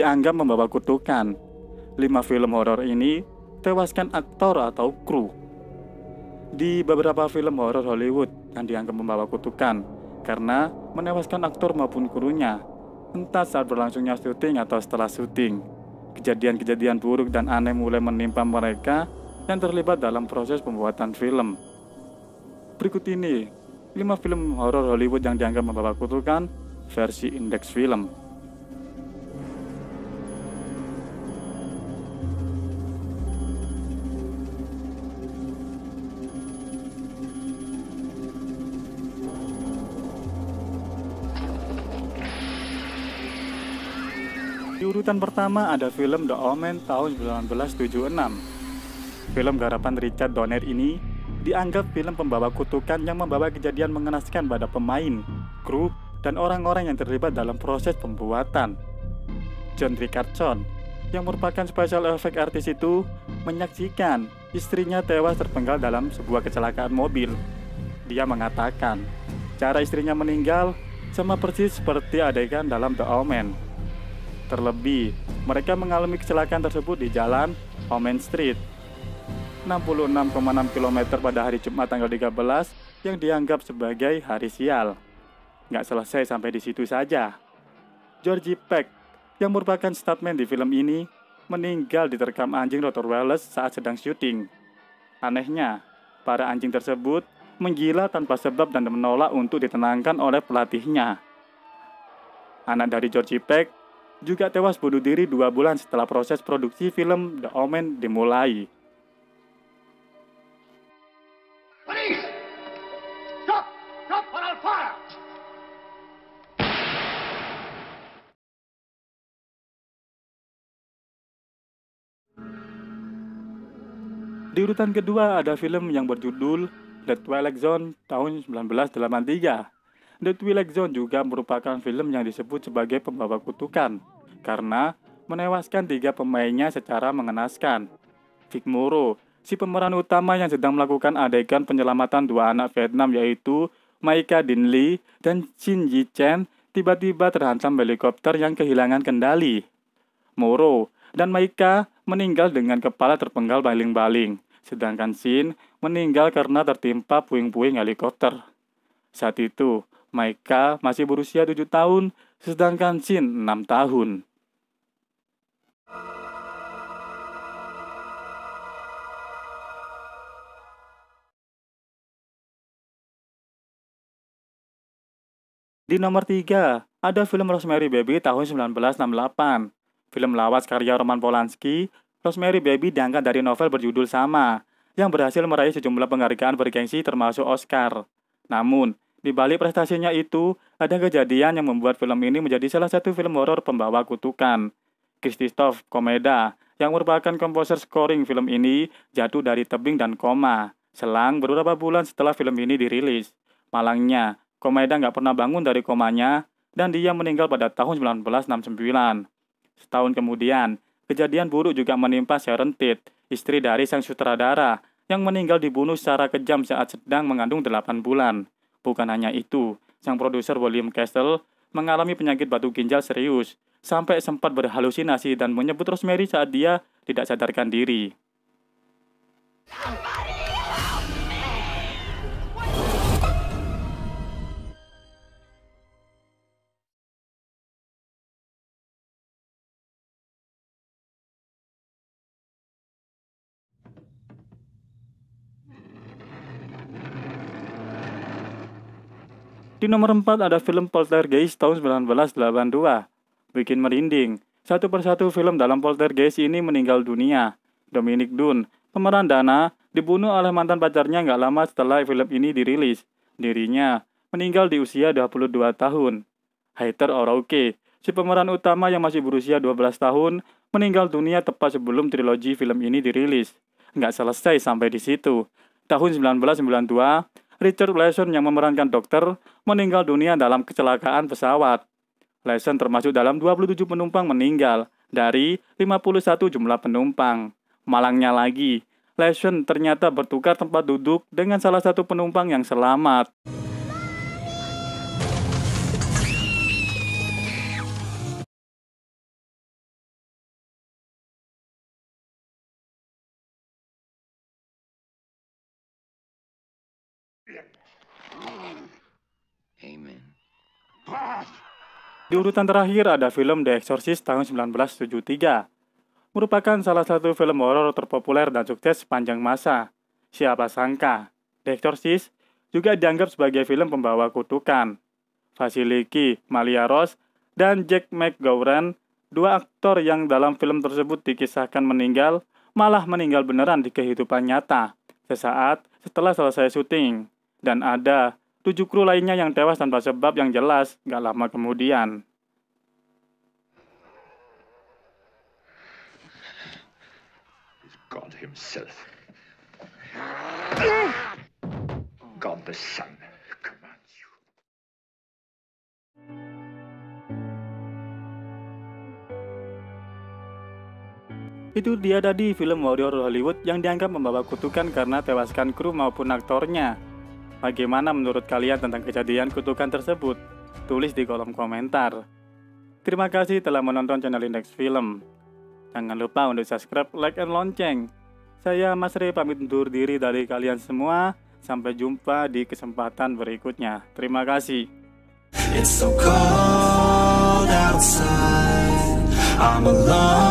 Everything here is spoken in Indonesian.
dianggap membawa kutukan. 5 film horor ini tewaskan aktor atau kru. Di beberapa film horor Hollywood yang dianggap membawa kutukan karena menewaskan aktor maupun krunya, entah saat berlangsungnya syuting atau setelah syuting. Kejadian-kejadian buruk dan aneh mulai menimpa mereka yang terlibat dalam proses pembuatan film. Berikut ini 5 film horor Hollywood yang dianggap membawa kutukan versi Indeks Film. Di urutan pertama ada film The Omen tahun 1976. Film garapan Richard Donner ini dianggap film pembawa kutukan yang membawa kejadian mengenaskan pada pemain, kru, dan orang-orang yang terlibat dalam proses pembuatan. John Richardson, yang merupakan special effect artist itu, menyaksikan istrinya tewas terpenggal dalam sebuah kecelakaan mobil. Dia mengatakan, cara istrinya meninggal sama persis seperti adegan dalam The Omen. Terlebih, mereka mengalami kecelakaan tersebut di jalan Omen Street, 66,6 km pada hari Jumat tanggal 13 yang dianggap sebagai hari sial. Nggak selesai sampai di situ saja. Georgie Peck, yang merupakan stuntman di film ini, meninggal diterkam anjing Rottweiler saat sedang syuting. Anehnya, para anjing tersebut menggila tanpa sebab dan menolak untuk ditenangkan oleh pelatihnya. Anak dari Georgie Peck juga tewas bunuh diri 2 bulan setelah proses produksi film The Omen dimulai. Police! Stop! Stop or I'll fire! Di urutan kedua ada film yang berjudul The Twilight Zone tahun 1983. The Twilight Zone juga merupakan film yang disebut sebagai pembawa kutukan karena menewaskan 3 pemainnya secara mengenaskan. Vic Morrow, si pemeran utama yang sedang melakukan adegan penyelamatan 2 anak Vietnam yaitu Maika Dinh Le dan Shin Yi Chen, tiba-tiba terhantam helikopter yang kehilangan kendali. Morrow dan Maika meninggal dengan kepala terpenggal baling-baling, sedangkan Shin meninggal karena tertimpa puing-puing helikopter. Saat itu, Maika masih berusia 7 tahun, sedangkan Shin 6 tahun. Di nomor 3, ada film Rosemary Baby tahun 1968. Film lawas karya Roman Polanski, Rosemary Baby diangkat dari novel berjudul sama, yang berhasil meraih sejumlah penghargaan bergengsi termasuk Oscar. Namun, di balik prestasinya itu, ada kejadian yang membuat film ini menjadi salah satu film horor pembawa kutukan. Krzysztof Komeda, yang merupakan komposer scoring film ini, jatuh dari tebing dan koma, selang beberapa bulan setelah film ini dirilis. Malangnya, Komeda nggak pernah bangun dari komanya, dan dia meninggal pada tahun 1969. Setahun kemudian, kejadian buruk juga menimpa Sharon Tate, istri dari sang sutradara, yang meninggal dibunuh secara kejam saat sedang mengandung 8 bulan. Bukan hanya itu, sang produser William Castle mengalami penyakit batu ginjal serius, sampai sempat berhalusinasi dan menyebut Rosemary saat dia tidak sadarkan diri. Di nomor 4 ada film Poltergeist tahun 1982. Bikin merinding. Satu persatu film dalam Poltergeist ini meninggal dunia. Dominic Dunne, pemeran Dana, dibunuh oleh mantan pacarnya nggak lama setelah film ini dirilis. Dirinya meninggal di usia 22 tahun. Heather O'Rourke, si pemeran utama yang masih berusia 12 tahun, meninggal dunia tepat sebelum trilogi film ini dirilis. Nggak selesai sampai di situ. Tahun 1992, Richard Lesson yang memerankan dokter meninggal dunia dalam kecelakaan pesawat. Lesson termasuk dalam 27 penumpang meninggal dari 51 jumlah penumpang. Malangnya lagi, Lesson ternyata bertukar tempat duduk dengan salah satu penumpang yang selamat. Amen. Di urutan terakhir ada film The Exorcist tahun 1973. Merupakan salah satu film horor terpopuler dan sukses sepanjang masa. Siapa sangka, The Exorcist juga dianggap sebagai film pembawa kutukan. Vasiliki Maliaros dan Jack McGowan, dua aktor yang dalam film tersebut dikisahkan meninggal, malah meninggal beneran di kehidupan nyata sesaat setelah selesai syuting. Dan ada 7 kru lainnya yang tewas tanpa sebab yang jelas gak lama kemudian. God himself. God the Son commands you. Itu dia tadi film warrior Hollywood yang dianggap membawa kutukan karena tewaskan kru maupun aktornya. Bagaimana menurut kalian tentang kejadian kutukan tersebut? Tulis di kolom komentar. Terima kasih telah menonton channel Index Film. Jangan lupa untuk subscribe, like, and lonceng. Saya Mas Rey pamit undur diri dari kalian semua. Sampai jumpa di kesempatan berikutnya. Terima kasih. It's so cold outside. I'm alone.